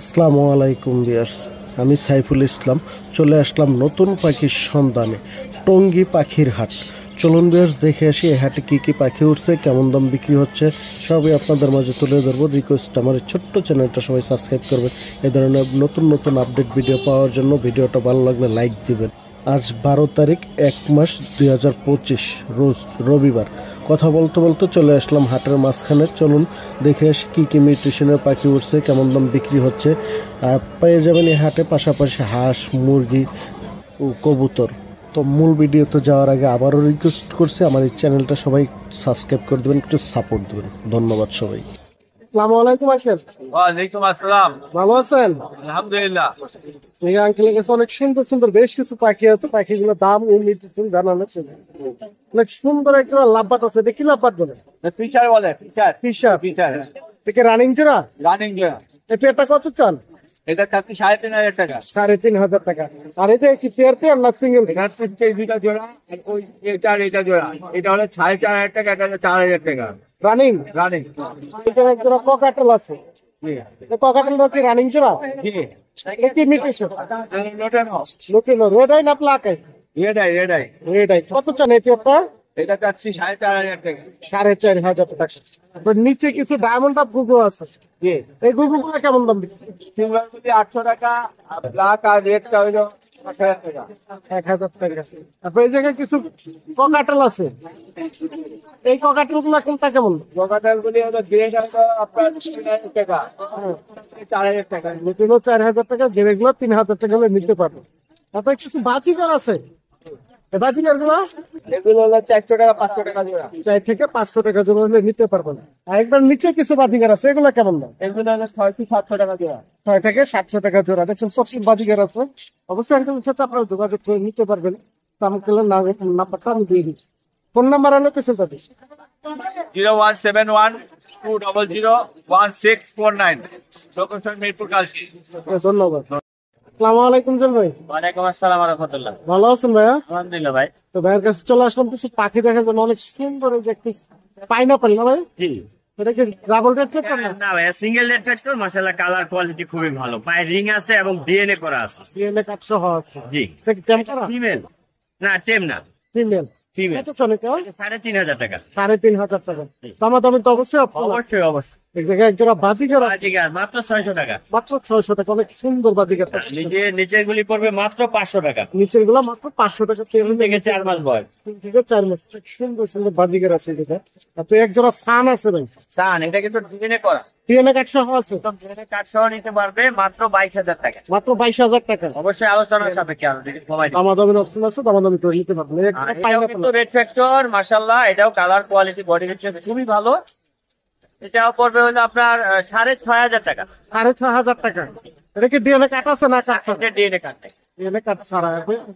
আসসালামু আলাইকুম ভিউয়ার্স, আমি সাইফুল ইসলাম চলে আসলাম নতুন পাখির সন্ধানে টঙ্গী পাখির হাট। চলুন ভিউয়ার্স দেখে আসি এই হাটে কি কি পাখি উঠছে, কেমন দাম বিক্রি হচ্ছে সবই আপনাদের মাঝে তুলে ধরবো। রিকোয়েস্ট আমার এই ছোট্ট চ্যানেলটা সবাই সাবস্ক্রাইব করবেন এই ধরনের নতুন নতুন আপডেট ভিডিও পাওয়ার জন্য। ভিডিওটা ভালো লাগলে লাইক দিবেন। আজ 12 তারিখ 1 মাস 2025 রোজ রবিবার। কথা বলতে বলতে চলে আসলাম হাটের মাঝখানে। চলুন দেখে আসি কি কি মিউটেশনের পাখি উঠছে, কেমন দাম বিক্রি হচ্ছে। আর পেয়ে যাবেন এই হাটে পাশাপাশি হাঁস, মুরগি ও কবুতর। তো মূল ভিডিওতে যাওয়ার আগে আবারও রিকোয়েস্ট করছি আমার এই চ্যানেলটা সবাই সাবস্ক্রাইব করে দেবেন, একটু সাপোর্ট দেবেন। ধন্যবাদ সবাই। আসসালামু আলাইকুম আঙ্কেল। ওয়ালাইকুম আসসালাম। ভালো আছেন? আলহামদুলিল্লাহ। এই আঙ্কেলের কাছে অনেক সুন্দর সুন্দর বেশ কিছু পাখি আছে। পাখিগুলোর দাম ও মিউটেশন জানানো ছিল। অনেক সুন্দর একটা লাভবাট আছে। এটা কি লাভবাট বলে? ফিচার বলে, ফিচার ফিশার। ফিচার এটা রানিং জোড়া। রানিং। এই পেয়ারটা কত চান? এটা খাচ্ছি 3,500 টাকা। 3,500 টাকা। আর এটা কি পেয়ার পেয়ার না সিঙ্গেল? এটা হচ্ছে দুইটা জোড়া, আর ওই এটা জোড়া। এটা হলো 4,500 টাকা, এটা হলো 4,000 টাকা। রানিং। রানিং। এখানে এক জোড়া ককাটেল আছে। এই ককাটেল কি রানিং জোড়া? জি। এটা কি মিউটেশন? লোটানো। লোকেলো রেডাই না প্লাকাই? রেডাই। রেডাই। কত চান এই পেয়ারটা? এটা খাচ্ছি 4,500 টাকা। 4,500 টাকা। তারপর নিচে কিছু ডায়মন্ড আপ গুগু আছে। জি। এই গুগুগুলো কেমন দাম বিক্রি? সিলভার গুলি 800 টাকা, আর ব্ল্যাক আর রেড টা হইলো 1,000 টাকা। 1,000 টাকা। তারপর এই জায়গায় কিছু ককাটেল আছে। এই ককাটেল গুলা কোনটা কেমন? জগাটাল গুলি হলো গ্রেড হলো আপনার 3,000 টাকা, 4,000 টাকা। নতুনও 4,000 টাকা, যেগুলো 3,000 টাকা হলে নিতে পারবো। তারপরে কিছু বাজিকার আছে। এই বাজিকার গুলো এগুলো হলো 400 টাকা, 500 টাকা জোড়া। 4 থেকে 500 টাকা জোড়া হলে নিতে পারবো না। আর একবার নিচে কিছু বাজিকার আছে, এগুলো কেমন দাম? এগুলো হলো 600-700 টাকা জোড়া। 6 থেকে 700 টাকা জোড়া। দেখছেন প্রচুর বাজিকার আছে। অবশ্যই একজনের সাথে আপনারা যোগাযোগ করে নিতে পারবেন। সামকেলের নাম্বারটা আমি দিয়ে দিচ্ছি। ফোন নাম্বার আনো কিছু যাবে। 0171-200-1649, লোকেশন মিরপুর কালকি। ধন্যবাদ। আসসালামু আলাইকুম জল ভাই। ওয়ালাইকুম আসসালাম ওয়া রাহমাতুল্লাহ। ভালো আছেন ভাইয়া? আলহামদুলিল্লাহ ভাই। তো ভাইয়ের কাছে চলে আসলাম কিছু পাখি দেখার জন্য। অনেক সুন্দর এই যে একটি পাইনাপেল না ভাই? জি। এটা কি ডাবল রেড ট্রাক্টর না? না ভাইয়া, সিঙ্গেল রেড ট্রাক্টর, মাশাআল্লাহ কালার কোয়ালিটি খুবই ভালো। পায়ে রিং আছে এবং ডিএনএ করা আছে। ডিএনএ কার্ড সহ আছে। জি। সে কি টেম করা? ফিমেল না, টেম না, ফিমেল। ফিমেল। কত চলে কেউ? 3,500 টাকা। 3,500 টাকা। দামাদামি তো অবশ্যই আপনার। অবশ্যই অবশ্যই। এক জায়গায় একজোড়া বাজিকার আছে, ঠিক আছে, মাত্র 600 টাকা। মাত্র 600 টাকা। অনেক সুন্দর বাজিকার। নিচের গুলি পড়বে মাত্র 500 টাকা। নিচের গুলা মাত্র 500 টাকা। 3 থেকে 4 মাস বয়স। 3 থেকে 4 মাস। সুন্দর সুন্দর বাজিকার আছে এটা। তারপরে এক জোড়া সান আছে ভাই। সান, এটা কিন্তু ডিএনএ করা। ডিএনএ কার্ড সহ আছে। ডিএনএ কার্ড সহ নিতে পারবে মাত্র 22,000 টাকা। মাত্র 22,000 টাকা। অবশ্যই আলোচনার সাপেক্ষে আরো কমাই দিই। দামাদামির অপশন আছে, দামাদামি করে নিতে পারবেন। এটাও কিন্তু রেড ফ্যাক্টর, মাশাআল্লাহ। এটাও কালার কোয়ালিটি বডি ফিটনেস খুবই ভালো। এটাও পড়বে হলো আপনার 6,500 টাকা। 6,500 টাকা। এটা কি ডিএনএ কার্ড আছে না কার্ড? এটা ডিএনএ কার্ড। ডিএনএ কার্ড ছাড়া।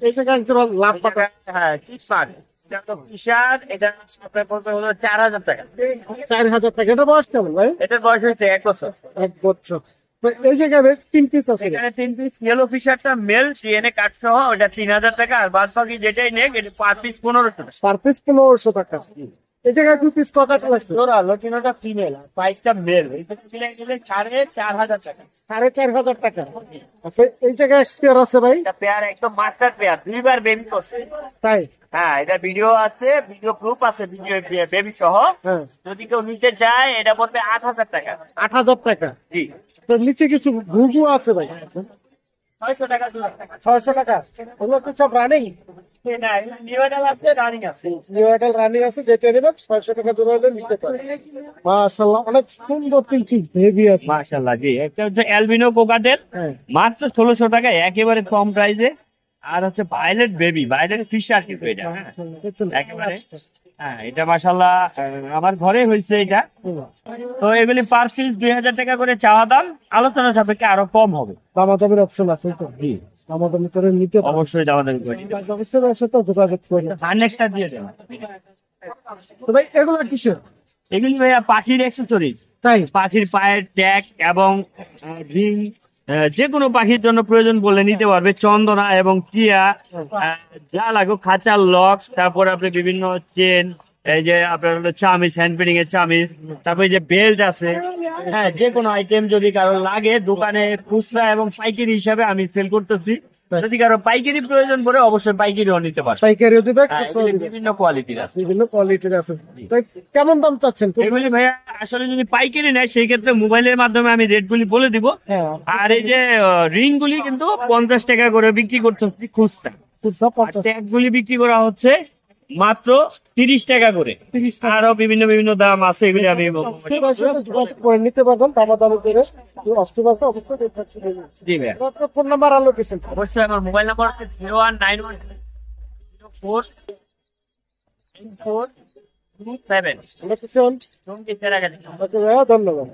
এই জায়গায় একজোড়া লাভ পাকা। হ্যাঁ, ঠিক পান। এটা তো ফিশার, এটা আপনার পড়বে হলো 4,000 টাকা। 4,000 টাকা। এটা বয়স কেমন ভাই? এটার বয়স হয়েছে 1 বছর। 1 বছর। তো এই জায়গায় 3 পিস আছে। এখানে 3 পিস ইয়েলো ফিশারটা মেল, ডিএনএ কার্ড সহ, ওটা 3,000 টাকা। আর বাদ বাকি যেটাই নেক, এটা পার পিস 1,500 টাকা। পার পিস 1,500 টাকা। এই জায়গায় 2 পিস ককাটেল আছে। জোড়া লটিনোটা ফিমেল, আর প্রাইসটা মেল। এটা মিলে গেলে 4,500 টাকা। 4,500 টাকা। আচ্ছা, এই জায়গায় স্পেয়ার আছে ভাই? এটা পেয়ার একদম মাস্টার পেয়ার, 2বার বেবি করছে। তাই? হ্যাঁ, এটা ভিডিও আছে, ভিডিও প্রুফ আছে, ভিডিও বেবি সহ। হ্যাঁ। যদি কেউ নিতে চায় এটা পড়বে 8,000 টাকা। 8,000 টাকা। জি। তো নিচে কিছু ঘুঘু আছে ভাই। 600 টাকা জোড়া। 600 টাকা। ওগুলো কি সব রানিং? না, নিউ অ্যাডাল আছে, রানিং আছে। নিউ এয়ারটেল রানিং আছে, যেটা নেবেন 600 টাকা জোড়া হলে নিতে পারেন। মাশাআল্লাহ, অনেক সুন্দর তিনটি বেবি আছে। মাশাআল্লাহ। জি, একটা হচ্ছে অ্যালবিনো কোকাটেল, হ্যাঁ। মাত্র 1,600 টাকা, একেবারে কম প্রাইসে। আর হচ্ছে ভায়োলেট বেবি, ভায়োলেট ফিশার কিছু এটা। হ্যাঁ, একেবারে। হ্যাঁ, এটা মাশাআল্লাহ আমার ঘরে হয়েছে এটা। তো এগুলি পার পিস 2,000 টাকা করে চাওয়া দাম, আলোচনা সাপেক্ষে আরো কম হবে। দামাদামির অপশন আছে তো? জি। দামাদামি করে নিতে পারেন। অবশ্যই দামাদামি করে দিতে হবে। অবশ্যই এর সাথে যোগাযোগ করবেন। আর নেক্সটটা দিয়ে দেন। তো ভাই এগুলো কিসের? এগুলি ভাইয়া পাখির অ্যাক্সেসরিজ। তাই? পাখির পায়ের ট্যাগ এবং রিং, যে কোনো পাখির জন্য প্রয়োজন বলে নিতে পারবে। চন্দনা এবং টিয়া, যা লাগুক, খাঁচার লক, তারপর আপনি বিভিন্ন চেন, এই যে আপনার হলো চামিজ, হ্যান্ড ফিডিং এর চামিজ, তারপরে যে বেল্ট আছে, হ্যাঁ যে কোনো আইটেম যদি কারো লাগে দোকানে খুচরা এবং পাইকারি হিসাবে আমি সেল করতেছি। যদি কারো পাইকারি প্রয়োজন পড়ে অবশ্যই পাইকারিও নিতে পারে। পাইকারিও দিবে, বিভিন্ন কোয়ালিটির আছে, বিভিন্ন কোয়ালিটির আছে। কেমন দাম চাচ্ছেন এগুলি ভাইয়া? আসলে যদি পাইকারি নেয় সেই ক্ষেত্রে মোবাইলের মাধ্যমে আমি রেট গুলি বলে দিব। আর এই যে রিং গুলি কিন্তু 50 টাকা করে বিক্রি করতেছি খুচরা, ট্যাগ গুলি বিক্রি করা হচ্ছে মাত্র 30 টাকা করে। আরো বিভিন্ন বিভিন্ন দাম আছে, এগুলি আমি করে নিতে পারবেন দামাদামি করে। জি ভাইয়া। ফোন নাম্বার আর লোকেশন? অবশ্যই আমার মোবাইল নাম্বার হচ্ছে 0191042427। লোকেশন? ধন্যবাদ।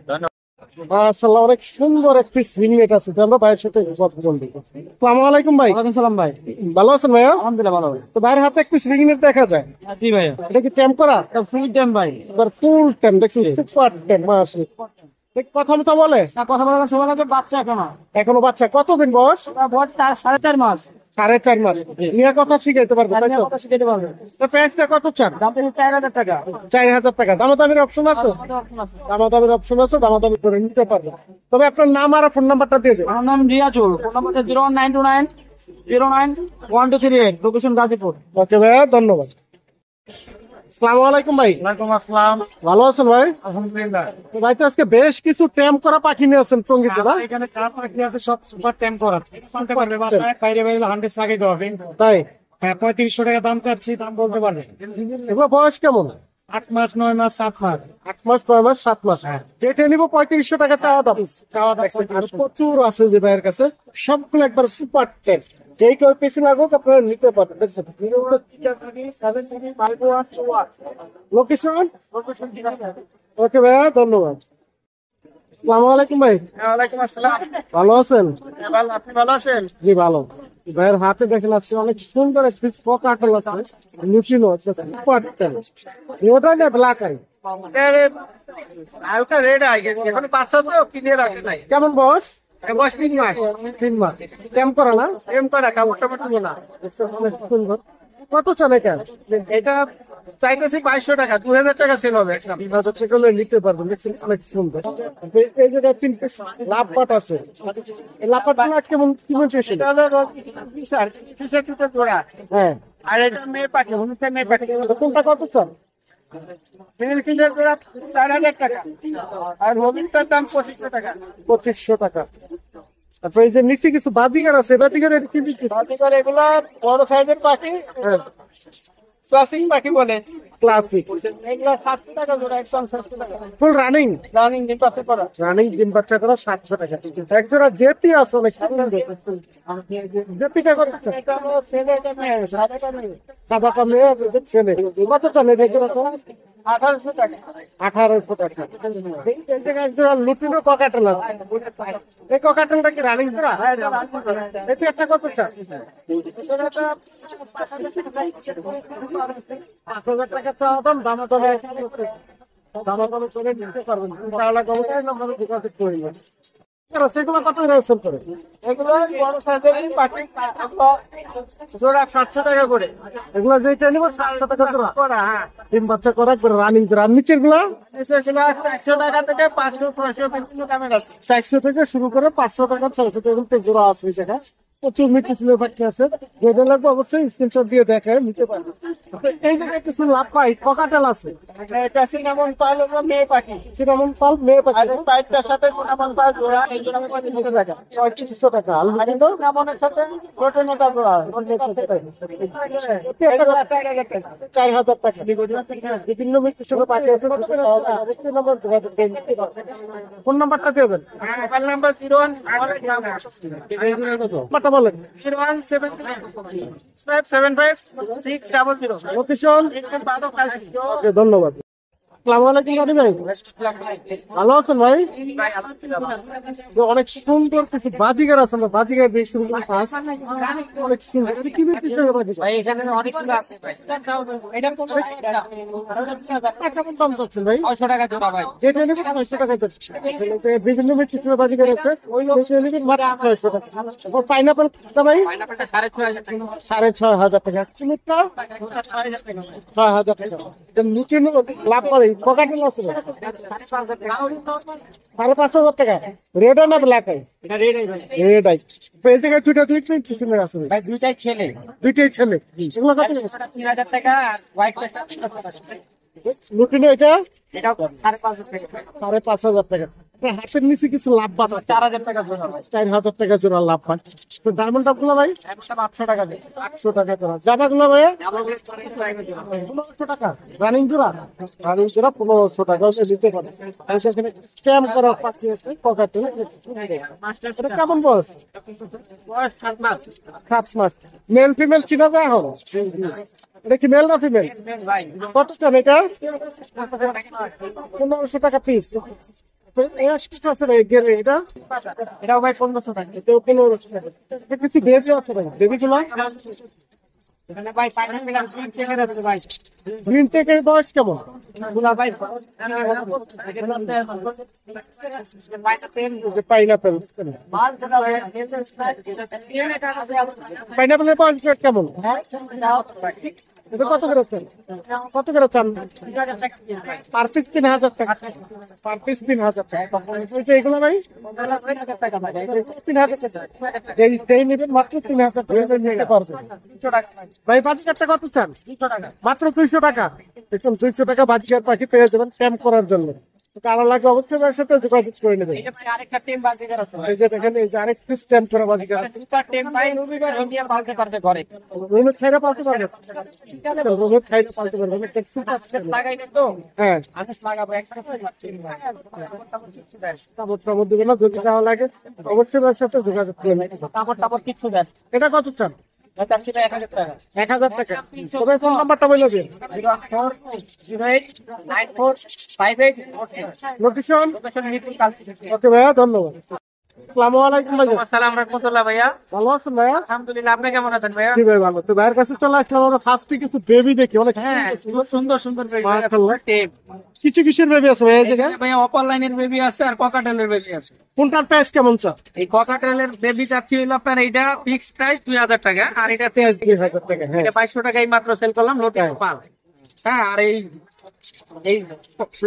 মাশাআল্লাহ, অনেক সুন্দর এক পিস রিংনেট আছে, আমরা ভাইয়ের সাথে কথা বলবো। আসসালামু আলাইকুম ভাই। ওয়ালাইকুম সালাম ভাই। ভালো আছেন ভাইয়া? আলহামদুলিল্লাহ ভালো। তো ভাইয়ের হাতে এক পিস রিংনেট দেখা যায়। জি ভাইয়া। এটা কি টেম করা? ফুল টাইম ভাই। এবার ফুল টেম, দেখছি সুপার টেম। মাশাআল্লাহ, কথা মতো বলে? কথা বলার সময় লাগে, বাচ্চা এখনো বাচ্চা। কতদিন বয়স? বয়স 4.5 মাস। 4.5 মাস। নিয়ে কথা শিখাইতে পারবে, তাই তো? কথা শিখাতে পারবে। তো প্রাইসটা কত চান? দাম 4000 টাকা। 4000 টাকা। দামাদামির অপশন আছে? দামাদামির অপশন আছে, দামাদামি করে নিতে পারবে। তবে আপনার নাম আর ফোন নাম্বারটা দিয়ে দেবেন। আমার নাম Riazul, phone number 01929091238, location Gazipur. Okay ভাইয়া, ধন্যবাদ। আসসালামু আলাইকুম ভাই। ওয়ালাইকুম আসসালাম। ভালো আছেন ভাই? আলহামদুলিল্লাহ। তো ভাই তো আজকে বেশ কিছু টেম করা পাখি নিয়ে আছেন টঙ্গিতে, না? এখানে কার পাখি আছে সব সুপার টেম করা, শুনতে পারবে বাসায়, বাইরে বাইরে 100 লাগাইতে হবে। তাই? হ্যাঁ, 3500 টাকা দাম চাচ্ছি, দাম বলতে পারবে। এগুলো বয়স কেমন? 8 মাস, 9 মাস, 7 মাস। 8 মাস, 9 মাস, 7 মাস। যেটা নিব 3500 টাকা চাওয়া দাম। আর প্রচুর আছে যে ভাইয়ের কাছে, সবগুলো একবার সুপার টেম। যেই কেউ পিছু লাগুক আপনারা নিতে পারবেন। লোকেশন? ওকে ভাইয়া, ধন্যবাদ। আসসালামু আলাইকুম ভাই। ওয়ালাইকুম আসসালাম। ভালো আছেন? ভালো, আপনি ভালো আছেন? জি ভালো। ভাইয়ের হাতে দেখেন আজকে অনেক সুন্দর একটি কাটল আছে, লুচিনো আছে, সুপার টেম। ওটা না ব্ল্যাক আই, হালকা রেড আই, এখন বাচ্চা তো ক্লিয়ার আসে নাই। কেমন বয়স? বয়স 3 মাস। 3 মাস। টেম করা না? এম করা, কাপড় টাপড় না। অনেক সুন্দর। কত চান এটা? এটা চাইতেছি 2200 টাকা, 2000 টাকা সেল হবে। 2000 টাকা হলে নিতে পারবেন। দেখছেন অনেক সুন্দর। এই জায়গায় 3 পিস লাভ পাট আছে। এই লাভ পাটগুলো কেমন কেমন চেয়েছিল? এটা হলো ফিশার, ফিশার জোড়া। হ্যাঁ। আর এটা মেয়ে পাখি, হলুদটা মেয়ে পাখি। কোনটা কত চান? মেয়ে ফিশার জোড়া 4000 টাকা, আর হলুদটার দাম 2500 টাকা। 2500 টাকা। তারপর এই যে নিচে কিছু বাজিগার আছে, বাজিগার এটা কি বিক্রি? বাজিকর এগুলো বড় সাইজের পাখি, হ্যাঁ, ক্লাসিক পাখি বলে। ক্লাসিক। এগুলো 700 টাকা জোড়া, একদম 700 টাকা। Full running? রানিং ডিম পাখি করা। রানিং ডিম বাচ্চা করা 700 টাকা। এক জোড়া জেপি আছে অনেক সুন্দর। জেপিটা কত চান? এটা হলো ছেলে, এটা মেয়ে, সাদাটা মেয়ে। সাদা কামে ছেলে। কত চান এটা? 1800 টাকা। 1800 টাকা। এই জায়গায় এক জোড়া লুটিনো ককাটেল আছে। এই ককাটেলটা কি রানিং জোড়া? এটা একটা কত চান? 5000 টাকা চাওয়া দাম। দামাদামি করে নিতে পারবেন। তাহলে অবশ্যই নাম্বারে যোগাযোগ করবেন। সেগুলো কত রেসেল করে? এগুলো বড় সাইজের পাখি, জোড়া 700 টাকা করে। এগুলো যেটা নিব 700 টাকা জোড়া করা, হ্যাঁ। ডিম বাচ্চা করা একবার রানিং জোড়া। নিচের গুলা এগুলো 400 টাকা থেকে 500, 600 বিভিন্ন দামের আছে। 400 থেকে শুরু করে 500 টাকা, 600 টাকা জোড়া আছে। এই জায়গায় প্রচুর মিষ্টি ছেলে পাখি আছে। যেটা লাগবে অবশ্যই স্ক্রিনশট দিয়ে দেখায় নিতে পারবে। এই জায়গায় কিছু লাভ পাই ককাটেল আছে। এটা সিনামন পাল হলো মেয়ে পাখি। সিনামন পাল মেয়ে পাখি। আর এই পাইপটার সাথে সিনামন পাল জোড়া, এই জোড়া 2500 টাকা। 3500 টাকা। আর এই সিনামনের সাথে রোটেনোটা জোড়া, রোটেনোটা সেটাই। এটা 4000 টাকা। 4000 টাকা। বিভিন্ন মিষ্টি ছেলে পাখি আছে, অবশ্যই নাম্বার যোগাযোগ করে নিতে পারবেন। ফোন নাম্বারটা দেবেন। মোবাইল নাম্বার 01 নাম্বারটা বলেন। 017575600। লোকেশন? বাদক কালসি। ওকে, ধন্যবাদ। আসসালামু আলাইকুম রানি ভাই, ভালো আছেন ভাই? অনেক সুন্দর কিছু বাজিগার আছে, আমরা বাজিগার বেশ সুন্দর পাঁচ, অনেক সুন্দর। এটা কি বিক্রি করে বাজিগার? কেমন দাম চাচ্ছেন ভাই? 600 টাকা জোড়া ভাই। যেটা নেবেন 900 টাকা যাচ্ছে। বিভিন্ন কিছু বাজিগার আছে, যেটা নেবেন মাত্র 900 টাকা। তারপর পাইনাপেল ভাই পাইনাপেলটা 6,500 টাকা। 6,500 টাকা। চিনিটা ওটা 6,000 টাকা ভাই। 6,000 টাকা। এটা লুটিয়ে নেব, লাভ করে পকেটে আছে 5,500 টাকা। 5,500 টাকা। রেড না ব্ল্যাক আই? এটা রেড ভাই। Red eye. এই জায়গায় দুই কিসিমের আছে ভাই? ভাই দুইটাই ছেলে। দুইটাই ছেলে। এগুলো কত করে? 3,000 টাকা আর হোয়াইট পেটা 3,000 টাকা। লুটিনো এটা এটাও 5,500 টাকা। 5,500 টাকা। হাতের নিচে কিছু লাভ বাদ আছে। 4,000 টাকা জোড়া ভাই। 4,000 টাকা জোড়া লাভ পান। তো ডায়মন্ড গুলো ভাই এটা 800 টাকা দেয়। 800 টাকা জোড়া। জামা গুলো ভাই আমাদের পরে প্রাইভেট জোড়া। 1500 টাকা। রানিং জোড়া 1500 টাকা হলে নিতে পারে। সেখানে স্ক্যাম করা পাখি আছে পকেটে। এটা কেমন বয়স? বয়স 7 মাস। 7 মাস। মেল ফিমেল চিনা যায় এখন? এটা কি মেল না ফিমেল? ভাই কত টাকা এটা? 1500 টাকা পিস। আছে ভাই গেলে এটা এটাও ভাই 1500 টাকা। এটাও 1500 টাকা। এটা কিছু বেবি আছে ভাই, বেবি গুলো এখানে ভাই পাইনাপেল আর গ্রিন চেকের আছে ভাই। গ্রিন টেকের বয়স কেমন? গুলা ভাই পাইনাপেল পাইনাপেলের বয়স কেমন? এটা কত করে চান? কত করে চান? পার পিস 3,000 টাকা। পার পিস 3,000 টাকা। এগুলো ভাই 3,000 টাকা। যেই নেবেন মাত্র 3,000 টাকা নিতে পারবেন। ভাই বাজিকারটা কত চান? মাত্র 200 টাকা। দেখুন 200 টাকা বাজিকার পাখি পেয়ে যাবেন ক্যাম্প করার জন্য। কারা লাগে অবশ্যই তার সাথে যোগাযোগ করে নেবেন। আরেকটা টিম বাজিকার আছে ভাই। এই যে দেখেন, এই যে আরেকটু স্ট্যাম্প করা বাজিকার সুপার টিম ভাই রবিবার পালতে পারবে ঘরে। রুমের ছাইরা পালতে পারবেন। রুমের ছাইরা পালতে পারবেন। এটা সুপার স্ট্যাম্প। লাগাই দেন তো হ্যাঁ, আমি লাগাবো একটা কাপড় দিবে না, যদি দেওয়া লাগে অবশ্যই তার সাথে যোগাযোগ করে নেবেন। তারপর কিছু দেন। এটা কত চান? এটা 1,000 টাকা। 1,000 টাকা। তবে ফোন নাম্বারটা বলে দিন। 0408945847। লোকেশন? লোকেশন মিরপুর কালচি। ওকে ভাইয়া, ধন্যবাদ। আসসালামু আলাইকুম ভাইয়া। আসসালামু রাহমাতুল্লাহ ভাইয়া। ভালো আছেন ভাইয়া? আলহামদুলিল্লাহ, আপনি কেমন আছেন ভাইয়া? জি ভাই ভালো। তো ভাইয়ের কাছে চলে আসলাম, আমরা ফার্স্টে কিছু বেবি দেখি অনেক হ্যাঁ, সুন্দর সুন্দর বেবি মাশাআল্লাহ। টেপ। কিছু কিসের বেবি আছে ভাইয়া এই জায়গায়? ভাইয়া অপার লাইনের বেবি আছে আর ককাটেলের বেবি আছে। কোনটার প্রাইস কেমন চান? এই ককাটেলের বেবি চাচ্ছি হইলো আপনার এইটা ফিক্সড প্রাইস 2,000 টাকা আর এটা 2,000 টাকা। হ্যাঁ, এটা 500 টাকায় মাত্র সেল করলাম লতি পাল। হ্যাঁ, আর এই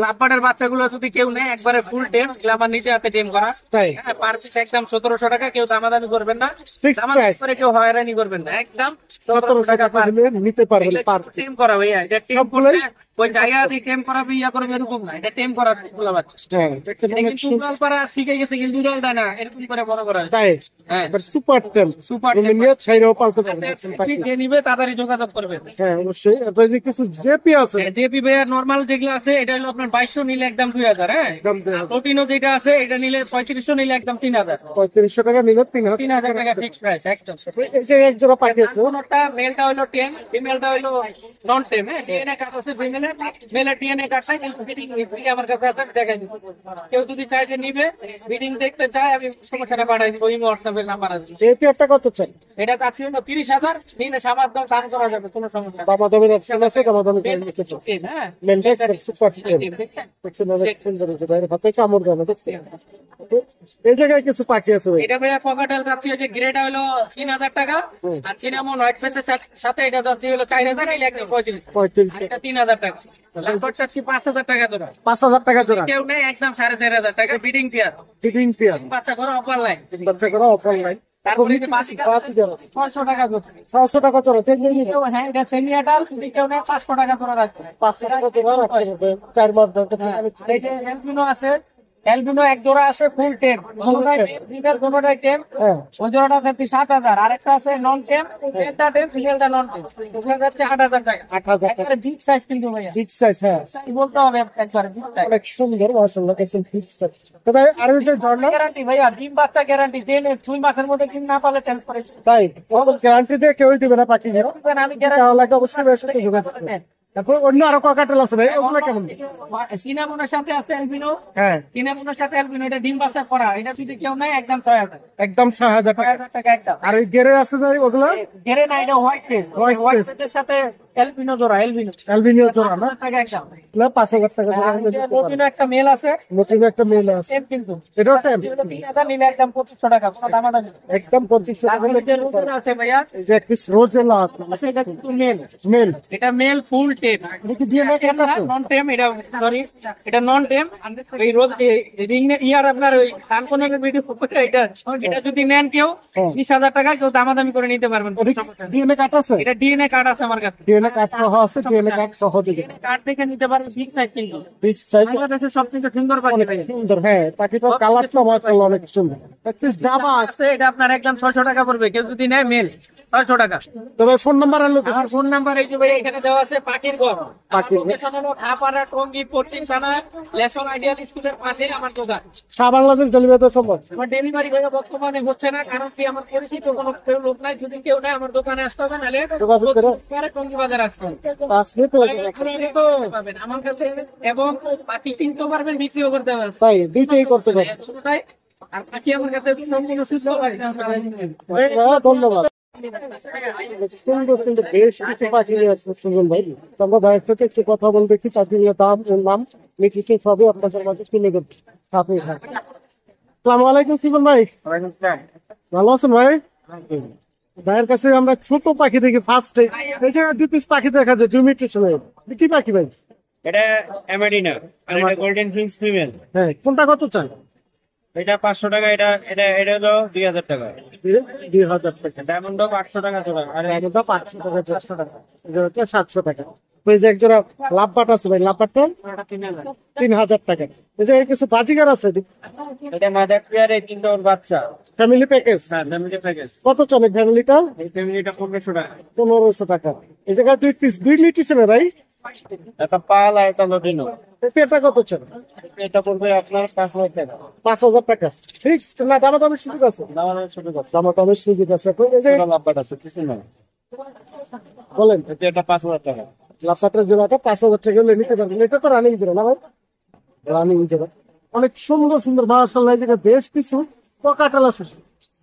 লাভবার্ডের বাচ্চাগুলো যদি কেউ নেয় একবারে ফুল টেম, আমার নিজে হাতে টেম করা। তাই হ্যাঁ, পার পিস একদম 1700 টাকা। কেউ দামাদামি করবেন না, Fixed দামাদামি price। করে কেউ হয়রানি করবেন না, একদম 17 টাকা দিলে নিতে পারবেন পার পিস। টেম করা ভাইয়া। এটা টেম সবগুলোই? করলে ওই জায়গা দিয়ে টেম করাবে ইয়া করবে এরকম না, এটা টেম করা গুলা বাচ্চা। হ্যাঁ, দেখছেন এটা অনেক কিন্তু উড়াল পাড়া শিখে গেছে কিন্তু উড়াল দেয় না, এরকম করে বড় করা হয়। তাই হ্যাঁ, সুপার টেম। সুপার তুমি নিয়ে ছাইরাও পালতে পারবেন পাখি। যে নিবে তাড়াতাড়ি যোগাযোগ করবেন। হ্যাঁ, অবশ্যই। তো এই যে কিছু জেপি আছে জেপি ভাইয়ার নর্মাল যেগুলো আছে এটা হলো আপনার 2200 নিলে একদম 2,000। হ্যাঁ, একদম 2,000। প্রোটিনও যেটা আছে এটা নিলে 3500 নিলে একদম 3,000। 3500 টাকা নিলে 3,000 3,000 টাকা ফিক্সড প্রাইস একদম। এই যে এক জোড়া পাখি আছে কোনটা মেলটা হলো 10, ফিমেলটা হলো নন টেম। হ্যাঁ, ডিএনএ কার্ড আছে ফিমেলের, মেলের ডিএনএ কার্ডটা কিন্তু ফিটিং আমার কাছে আছে, আমি দেখাই দিব। কেউ যদি চায় যে নিবে বিডিং দেখতে চায় আমি সমস্যাটা পাঠাই দিব, এই হোয়াটসঅ্যাপের নাম্বার আছে। জেপি একটা কত চাই? এটা চাচ্ছি হলো 30,000 নিলে সামার দাম দাম করা যাবে, কোনো সমস্যা নেই। দামা দামের অপশন আছে, দামা দামি করে নিতে চাই। হ্যাঁ, মেনটেন সুপার টেম। দেখছেন? দেখছেন অনেক সুন্দর হয়েছে, বাইরে হাতে কামড় দেয় না, দেখছেন? এই জায়গায় কিছু পাখি আছে ভাই। এটা ভাইয়া ককাটেল যাচ্ছি হচ্ছে গ্রেড হলো 3,000 টাকা আর চিনামন হোয়াইট ফেসের সাথে এটা যাচ্ছি হলো 4,000 এই 135। 35 এটা 3,000 টাকা। লাভবার্ড চাচ্ছি 5,000 টাকা জোড়া। 5,000 টাকা জোড়া। কেউ নেই একদম 4,500 টাকা বিডিং পেয়ার। Fitting pair. বাচ্চা ঘরে অপার লাইন। বাচ্চা করা অফার লাইন। তারপরে যে বাচ্চা 600 টাকা জোড়া। 600 টাকা জোড়া। চেক নিয়ে নিন। হ্যাঁ, এটা সেমিয়াটার যদি কেউ নেয় 500 টাকা জোড়া রাখবে। 500 টাকা জোড়া রাখতে হবে। 4 মাস ধরে। আর এই যে অ্যালবিনো আছে, অ্যালবিনো এক জোড়া আছে ফুল টেম, দুটোটাই টেম। হ্যাঁ, ওই জোড়াটা যাচ্ছে 7,000। আরেকটা আছে নন টেম, মেলটা টেম ফিমেলটা নন টেম, ওটা যাচ্ছে 8,000 টাকা। 8,000 টাকা। একবারে বিগ সাইজ কিন্তু ভাইয়া, বিগ সাইজ। হ্যাঁ, সাইজ বলতে হবে একবারে বিগ সাইজ। অনেক সুন্দর মাশাআল্লাহ, দেখছেন বিগ সাইজ। তো ভাই আর ওই যে ঝর্ণা গ্যারান্টি ভাইয়া, ডিম বাচ্চা গ্যারান্টি। যে 2 মাসের মধ্যে ডিম না পালে টেল করে তাই গ্যারান্টি দিয়ে কেউই দিবে না পাখি। আমি তাহলে লাগে অবশ্যই এর সাথে যোগাযোগ করবেন। তারপর অন্য আরো ককাটেল আছে ভাই, ওগুলো কেমন? সিনামনের সাথে আছে অ্যালবিনো। হ্যাঁ, সিনামনের সাথে অ্যালবিনো, এটা ডিম বাচ্চা করা। এটা যদি কেউ নেয় একদম 6,000 একদম 6,000 টাকা। 6,000 টাকা একদম। আর ওই গেরে আছে যে ওগুলো ঘেরে না, এটা white face. White white face। ফেসের সাথে অ্যালবিনো জোড়া, অ্যালবিনো অ্যালবিনিও জোড়া না, 5,000 টাকা একদম। 5,000 টাকা জোড়া হলে দিতে পারবে। নতুন একটা মেল আছে, নতুন একটা মেল আছে, সেম কিন্তু এটাও টাইম 3,000 নিলে একদম 2,500 টাকা, কোনো দামাদামি নেই। একদম 25 টাকা তারপরে হলে যে রোজের আছে ভাইয়া, এই যে এক পিস রোজেলা আছে, এটা কিন্তু মেল। মেল। এটা মেল ফুল টেপ, এটা কি ডিএনএ কার্ড আছে? নন টেম। এটা সরি, এটা নন টেম। এই রোজ রিং ইয়ার আপনার ওই সানকনের ভিডিও এটা এটা যদি নেন কেউ 20,000 টাকা, কেউ দামাদামি করে নিতে পারবেন। ডিএনএ কার্ড আছে? এটা ডিএনএ কার্ড আছে আমার কাছে, ডিএনএ কার্ড সহ আছে, ডিএনএ কার্ড সহ দিবে। কার্ড দেখে নিতে পারবেন। বিগ সাইজ কিন্তু, বিগ সাইজ, বাংলাদেশের সবথেকে সুন্দর পাখি ভাই। সুন্দর। হ্যাঁ, পাখিটার কালারটা মাশাআল্লাহ অনেক সুন্দর। একটা জামা আছে, এটা আপনার একদম 600 টাকা পড়বে, কেউ যদি নেয় মেল 600 টাকা। তবে ফোন নাম্বার আনলো তো? আমার ফোন নাম্বার এই যে ভাই এখানে দেওয়া আছে, পাখির ঘর। পাখির ঘর। লোকেশন হলো খাপাড়া, টঙ্গী, পশ্চিম থানা, লেসন আইডিয়াল স্কুলের পাশে আমার দোকান। সারা বাংলাদেশ ডেলিভারি তো সম্ভব? আমার ডেলিভারি ভাইয়া বর্তমানে হচ্ছে না, কারণ কি আমার পরিচিত কোনো কেউ লোক নাই। যদি কেউ নেয় আমার দোকানে আসতে হবে, নাহলে যোগাযোগ করে টঙ্গী বাজার আসতে হবে। আসলে তো পাবেন আমার কাছে, এবং পাখি কিনতে পারবেন, বিক্রিও করতে পারবেন, তাই দুইটাই করতে পারে। দুটোটাই। আর পাখি আমার কাছে সম্পূর্ণ সুস্থ হয়। হ্যাঁ, ধন্যবাদ। সুন্দর সুন্দর বেশ কিছু পাখি নিয়ে আসছে সুজন ভাই। তো আমরা ভাইয়ের সাথে একটু কথা বলবো, কি পাখিগুলোর দাম, এর নাম, নিচে সবই আপনাদের মাঝে তুলে দেবো। সাথে থাকুন। আসসালামু আলাইকুম সুজন ভাই, ভালো আছেন ভাই? ভাইয়ের কাছে আমরা ছোট পাখি দেখি ফার্স্টে, এই যে 2 পিস পাখি দেখা যায়, 2 মিটার সময়। কি পাখি ভাই? এটা অ্যামেরিনা, আর এটা গোল্ডেন ফিন্স ফিমেল। হ্যাঁ, কোনটা কত চাই? এটা 500 টাকা, এটা এটা এটা হলো 2,000 টাকা। 2,000 টাকা। ডায়মন্ড 800 টাকা জোড়া, আর এটা 500 টাকা, 400 টাকা, এটা হচ্ছে 700 টাকা। ওই যে একজোড়া লাভবাট আছে ভাই, লাভবাটটা 3,000 টাকা। এই যে কিছু বাজিগার আছে, এটা মাদার পেয়ার, এই তিনটা ওর বাচ্চা। ফ্যামিলি প্যাকেজ হ্যাঁ, ফ্যামিলি প্যাকেজ। কত চলে ফ্যামিলিটা? এই ফ্যামিলিটা 1500 টাকা। 1500 টাকা। এই জায়গায় 2 পিস 2 নিউট্রিশনে ভাই, একটা পাল আর একটা লটিনো। এটা কত চলে? এটা পড়বে আপনার 5,000 টাকা। 5,000 টাকা ফিক্স না? দামা দামের সুযোগ আছে? দামের ছোট কথা, দামা দামের সুযোগ আছে। এই যে লাভবাট আছে কিছু না। বলেন, এটা 5,000 টাকা। লাভবাটের জোড়াটা 5,000 টাকা হলে নিতে পারবেন। এটা তো রানিং জোড়া না ভাই? রানিং জোড়া, অনেক সুন্দর সুন্দর মাশাআল্লাহ। এই জায়গায় বেশ কিছু ককাটেল আছে,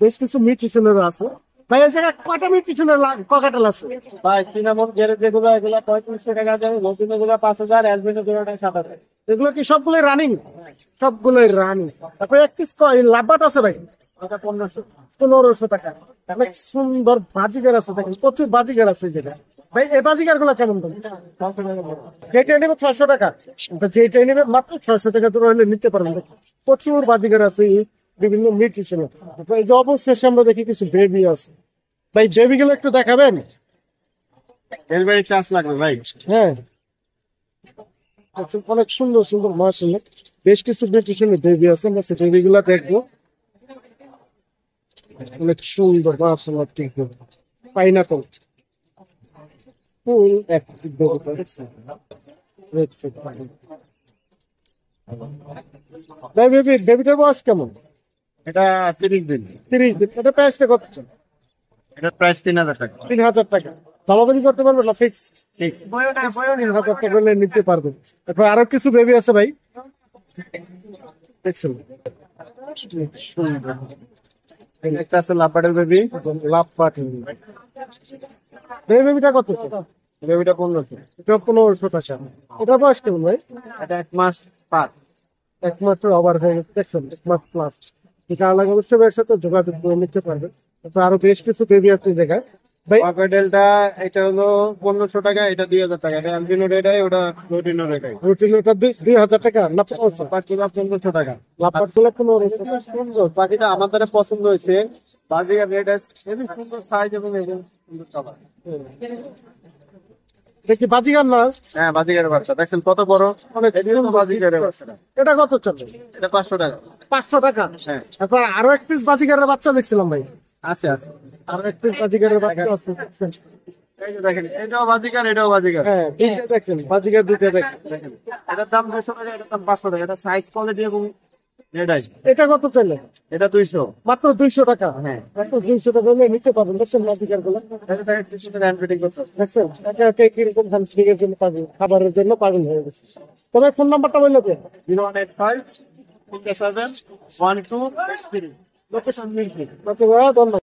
বেশ কিছু মিউট্রিশনের আছে ভাই। এই জায়গায় কয়টা মিউট্রিশনের ককাটেল আছে ভাই? সিনামন গেরে যেগুলো, এগুলো 3500 টাকা যায়, নতুন এগুলো 5,000, অ্যাসবেন্ড এগুলোটা 7,000। এগুলো কি সবগুলোই রানিং? সবগুলোই রানিং। তারপরে এক পিস লাভবাট আছে ভাই, ওটা 1500। 1500 টাকা। অনেক সুন্দর বাজিগার আছে, দেখেন প্রচুর বাজিগার আছে এই জায়গায় ভাই। এই বাজিগার গুলো কেমন দাম? 500 টাকা বড়। যেটা নেবে 600 টাকা, যেটাই নেবে মাত্র 600 টাকা জোড়া হলে নিতে পারবেন। প্রচুর বাজিগার আছে বিভিন্ন নিউট্রিশনের। এই যে অবশেষে আমরা দেখি কিছু বেবি আছে ভাই, বেবি গুলো একটু দেখাবেন? ডেলিভারি চার্জ লাগবে ভাই। হ্যাঁ, আচ্ছা, অনেক সুন্দর সুন্দর মাশাআল্লাহ বেশ কিছু নিউট্রিশনের বেবি আছে, আমরা সেই বেবি গুলা দেখবো। অনেক সুন্দর মাশাআল্লাহ। ঠিক পাইনাপল ফুল একটি বেবিটার বয়স কেমন? এটা 30 দিন। 30 দিন। এটা প্রাইসটা কত? এটা প্রাইস 3,000 টাকা। 3,000 টাকা। দামাদামি করতে পারবেন না? ফিক্স ঠিক। 3,000 টাকা হলে নিতে পারবেন। তারপর আরো কিছু বেবি আছে ভাই, দেখছেন? একটা আছে লাভবাটের বেবি। লাভবাট বেবিটা কত? বেবিটা 1500। এটা 1500 টাকা। এটা বয়স কেমন ভাই? এটা 1 মাস পার। একমাত্র ওভার হয়ে গেছে, দেখছেন? 1 মাস প্লাস। এটা আলাদা অবশ্যই এর সাথে যোগাযোগ করে নিতে পারবেন। তারপর আরো বেশ কিছু বেবি আছে এই জায়গায় ভাই। ককাটেলটা এটা হলো 1500 টাকা, এটা 2,000 টাকা। এটা অ্যালবিনো রেডাই, ওটা লটিনো রেডাই। রুটিনটা 2,000 টাকা না? 1500 পাঁচটা 1500 টাকা। লাভবাট গুলো 1500। সুন্দর পাখিটা আমাদের পছন্দ হয়েছে। বাজিকার রেড হেভি সুন্দর সাইজ এবং সুন্দর কালার। দেখি বাজিগার না? হ্যাঁ, বাজিকারের বাচ্চা দেখছেন কত বড়। অনেক সুন্দর বাজিকারের বাচ্চা। এটা কত চলে? এটা 500 টাকা। 500 টাকা। হ্যাঁ, তারপর আরো এক পিস বাজিগারের বাচ্চা দেখছিলাম ভাই, আছে আছে। আরো এক পিস বাজিগারের বাচ্চা আছে। এই যে দেখেন, এটাও বাজিকার, এটাও বাজিকার। হ্যাঁ, দুইটা দেখেন, বাজিগার দুইটা দেখেন। দেখেন, এটার দাম 200 টাকা, এটার দাম 500 টাকা। এটা সাইজ কোয়ালিটি এবং এটাই, এটা কত চাইলে? এটা 200। মাত্র 200 টাকা। হ্যাঁ। মাত্র 200 টাকা হলে নিতে পারবেন। দেখছেন মাদিকার গুলো, দেখছেন একে একে কিরকম হ্যামস্ট্রিংয়ের জন্য পাগল, খাবারের জন্য পাগল হয়ে গেছে। তবে ফোন নাম্বারটা বললো যে 0185 লোকেশন লিখে। আচ্ছা ভাইয়া, ধন্যবাদ।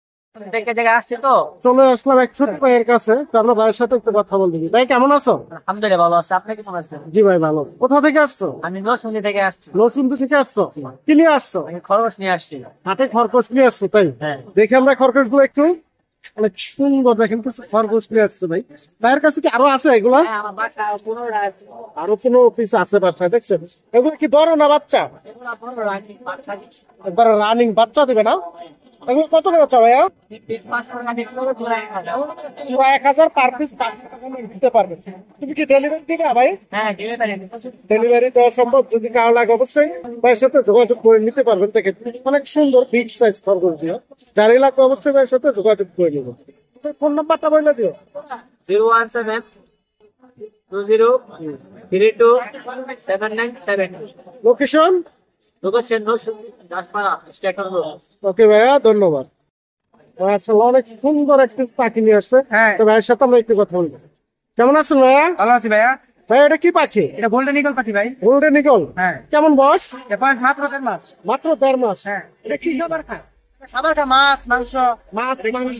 থেকে জায়গায় আসছে তো, চলে আসলাম এক ছোট ভাইয়ের কাছে, তো আমরা ভাইয়ের সাথে একটু কথা বলবি। ভাই কেমন আছো? আলহামদুলিল্লাহ ভালো আছে। আপনি কেমন আছেন? জি ভাই ভালো। কোথা থেকে আসছো? আমি নরসিংদী থেকে আসছি, নরসিংদী থেকে আসছো? কি নিয়ে আসছো? আমি খরচ নিয়ে আসছি। হাতে খরগোশ নিয়ে আসছো তাই? হ্যাঁ। দেখি আমরা খরগোশ গুলো একটু, অনেক সুন্দর দেখেন তো খরগোশ নিয়ে আসছে ভাই। ভাইয়ের কাছে কি আরো আছে এগুলা? হ্যাঁ, আমার বাসা 15 আছে। আরো 15 পিস আছে বাচ্চা, দেখছেন? এগুলো কি বড় না বাচ্চা? এগুলো 15 রাখি, বাসা একবার রানিং বাচ্চা দিবে না? এগুলো কত করে বাচ্চা ভাইয়া? 500 রাখি, পুরো 1000। পুরো 1000 পার পিস 500 টাকা করে দিতে পারবে। তুমি কি ডেলিভারি দিবে ভাই? হ্যাঁ, ডেলিভারি। ডেলিভারি দেওয়া সম্ভব, যদি কারো লাগে অবশ্যই ভাইয়ের সাথে যোগাযোগ করে নিতে পারবেন। দেখেন অনেক সুন্দর বিগ সাইজ খরগোশ দিয়ে, যারই লাগবে অবশ্যই ভাইয়ের সাথে যোগাযোগ করে নিব। ফোন নাম্বারটা বলে দিও। 017 20 32 797। Location? Location Narsingdi Daspara station road. Okay ভাইয়া, ধন্যবাদ। মাশাআল্লাহ, অনেক সুন্দর একটা পাখি নিয়ে আসছে। হ্যাঁ। তো ভাইয়ের সাথে আমরা একটু কথা বলবো। কেমন আছেন ভাইয়া? ভালো আছি ভাইয়া। ভাই এটা কি পাখি? এটা গোল্ডেন ইগল পাখি ভাই। Golden eagle? হ্যাঁ। কেমন বয়স? এবার মাত্র 3 মাস। মাত্র 1.5 মাস। হ্যাঁ। এটা কি খাবার খায়? খাবারটা মাছ, মাংস, মাছ, মাংস।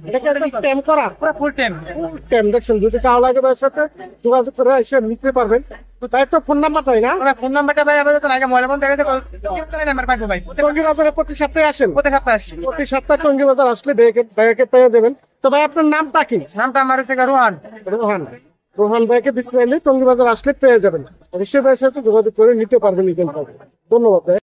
এটাকে একটা টেম করা? পুরো ফুল টাইম। ফুল টেম। দেখছেন, যদি কারো লাগে ভাইয়ের সাথে যোগাযোগ করে এসে নিতে পারবেন। ভাই তো ফোন নাম্বার তাই না? আমার ফোন নাম্বারটা ভাই আমাদের তো আগে মোবাইল ফোন দেখে নাম্বার পাবো ভাই। টঙ্গী বাজারে প্রতি সপ্তাহে আসেন? প্রতি সপ্তাহে আসি। প্রতি সপ্তাহে টঙ্গী বাজার আসলে ভাইয়াকে পেয়ে যাবেন। তো ভাই আপনার নামটা কি? নামটা আমার হচ্ছে রোহান। রোহান। রোহান ভাইকে বিসমিল্লাহ টঙ্গী বাজার আসলে পেয়ে যাবেন। অবশ্যই ভাইয়ের সাথে যোগাযোগ করে নিতে পারবেন। ধন্যবাদ ভাই।